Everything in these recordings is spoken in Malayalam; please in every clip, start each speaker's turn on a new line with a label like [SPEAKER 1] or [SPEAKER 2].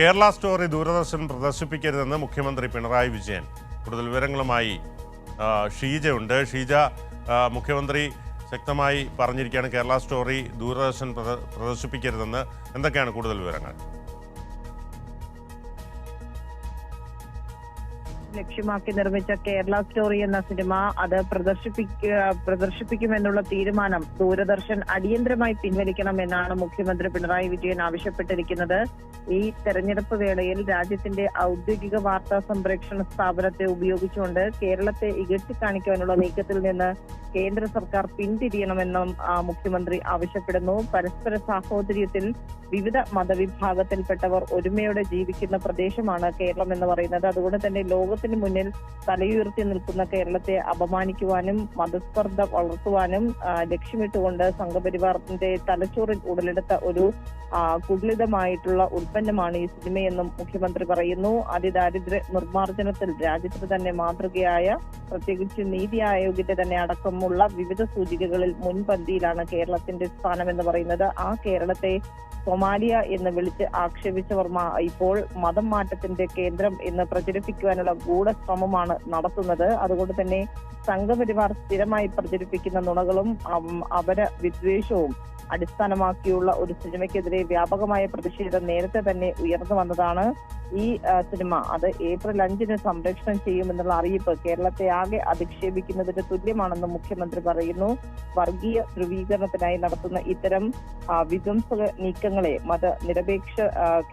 [SPEAKER 1] കേരള സ്റ്റോറി ദൂരദർശൻ പ്രദർശിപ്പിക്കരുതെന്ന് മുഖ്യമന്ത്രി പിണറായി വിജയൻ. കൂടുതൽ വിവരങ്ങളുമായി ഷീജ ഉണ്ട്. ഷീജ, മുഖ്യമന്ത്രി ശക്തമായി പറഞ്ഞിരിക്കുകയാണ് കേരള സ്റ്റോറി ദൂരദർശൻ പ്രദർശിപ്പിക്കരുതെന്ന്. എന്തൊക്കെയാണ് കൂടുതൽ വിവരങ്ങൾ?
[SPEAKER 2] ലക്ഷ്യമാക്കി നിർമ്മിച്ച കേരള സ്റ്റോറി എന്ന സിനിമ അത് പ്രദർശിപ്പിക്കുമെന്നുള്ള തീരുമാനം ദൂരദർശൻ അടിയന്തരമായി പിൻവലിക്കണമെന്നാണ് മുഖ്യമന്ത്രി പിണറായി വിജയൻ ആവശ്യപ്പെട്ടിരിക്കുന്നത്. ഈ തെരഞ്ഞെടുപ്പ് വേളയിൽ രാജ്യത്തിന്റെ ഔദ്യോഗിക വാർത്താ സംപ്രേഷണ സ്ഥാപനത്തെ ഉപയോഗിച്ചുകൊണ്ട് കേരളത്തെ ഇകഴ്ത്തിക്കാണിക്കാനുള്ള നീക്കത്തിൽ നിന്ന് കേന്ദ്ര സർക്കാർ പിന്തിരിയണമെന്നും മുഖ്യമന്ത്രി ആവശ്യപ്പെടുന്നു. പരസ്പര സാഹോദര്യത്തിൽ വിവിധ മതവിഭാഗത്തിൽപ്പെട്ടവർ ഒരുമയോടെ ജീവിക്കുന്ന പ്രദേശമാണ് കേരളം എന്ന് പറയുന്നത്. അതുകൊണ്ട് തന്നെ ലോകത്തിന് മുന്നിൽ തലയുയർത്തി നിൽക്കുന്ന കേരളത്തെ അപമാനിക്കുവാനും മതസ്പർദ്ധ വളർത്തുവാനും ലക്ഷ്യമിട്ടുകൊണ്ട് സംഘപരിവാറിന്റെ തലച്ചോറിൽ ഉടലെടുത്ത ഒരു കുടിലിതമായിട്ടുള്ള ഉൽപ്പന്നമാണ് ഈ സിനിമയെന്നും മുഖ്യമന്ത്രി പറയുന്നു. അതിദാരിദ്ര്യ നിർമ്മാർജ്ജനത്തിൽ രാജ്യത്തിന് തന്നെ മാതൃകയായ, പ്രത്യേകിച്ച് നീതി ആയോഗിന്റെ തന്നെ അടക്കമുള്ള വിവിധ സൂചികകളിൽ മുൻപന്തിയിലാണ് കേരളത്തിന്റെ സ്ഥാനം എന്ന് പറയുന്നത്. ആ കേരളത്തെ സൊമാലിയ എന്ന് വിളിച്ച് ആക്ഷേപിച്ചവർ ഇപ്പോൾ മതം മാറ്റത്തിന്റെ കേന്ദ്രം എന്ന് പ്രചരിപ്പിക്കുവാനുള്ള ഗൂഢശ്രമമാണ് നടത്തുന്നത്. അതുകൊണ്ട് തന്നെ സംഘപരിവാർ സ്ഥിരമായി പ്രചരിപ്പിക്കുന്ന നുണകളും അവര വിദ്വേഷവും അടിസ്ഥാനമാക്കിയുള്ള ഒരു സിനിമയ്ക്കെതിരെ വ്യാപകമായ പ്രതിഷേധം നേരത്തെ തന്നെ ഉയർന്നു വന്നതാണ്. ഈ സിനിമ അത് ഏപ്രിൽ 5 സംപ്രേഷണം ചെയ്യുമെന്നുള്ള അറിയിപ്പ് കേരളത്തെ ആകെ അധിക്ഷേപിക്കുന്നതിന് തുല്യമാണെന്ന് മുഖ്യമന്ത്രി പറയുന്നു. വർഗീയ ധ്രുവീകരണത്തിനായി നടത്തുന്ന ഇത്തരം വിധ്വംസക നീക്കങ്ങളെ മതനിരപേക്ഷ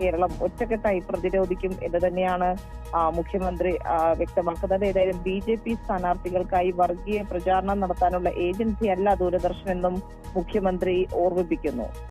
[SPEAKER 2] കേരളം ഒറ്റക്കെട്ടായി പ്രതിരോധിക്കും എന്ന് തന്നെയാണ് മുഖ്യമന്ത്രി വ്യക്തമാക്കുന്നത്. ഏതായാലും BJP സ്ഥാനാർത്ഥികൾക്കായി വർഗീയ പ്രചാരണം നടത്താനുള്ള ഏജൻസിയല്ല ദൂരദർശൻ എന്നും മുഖ്യമന്ത്രി ഓർമ്മിപ്പിക്കുന്നു.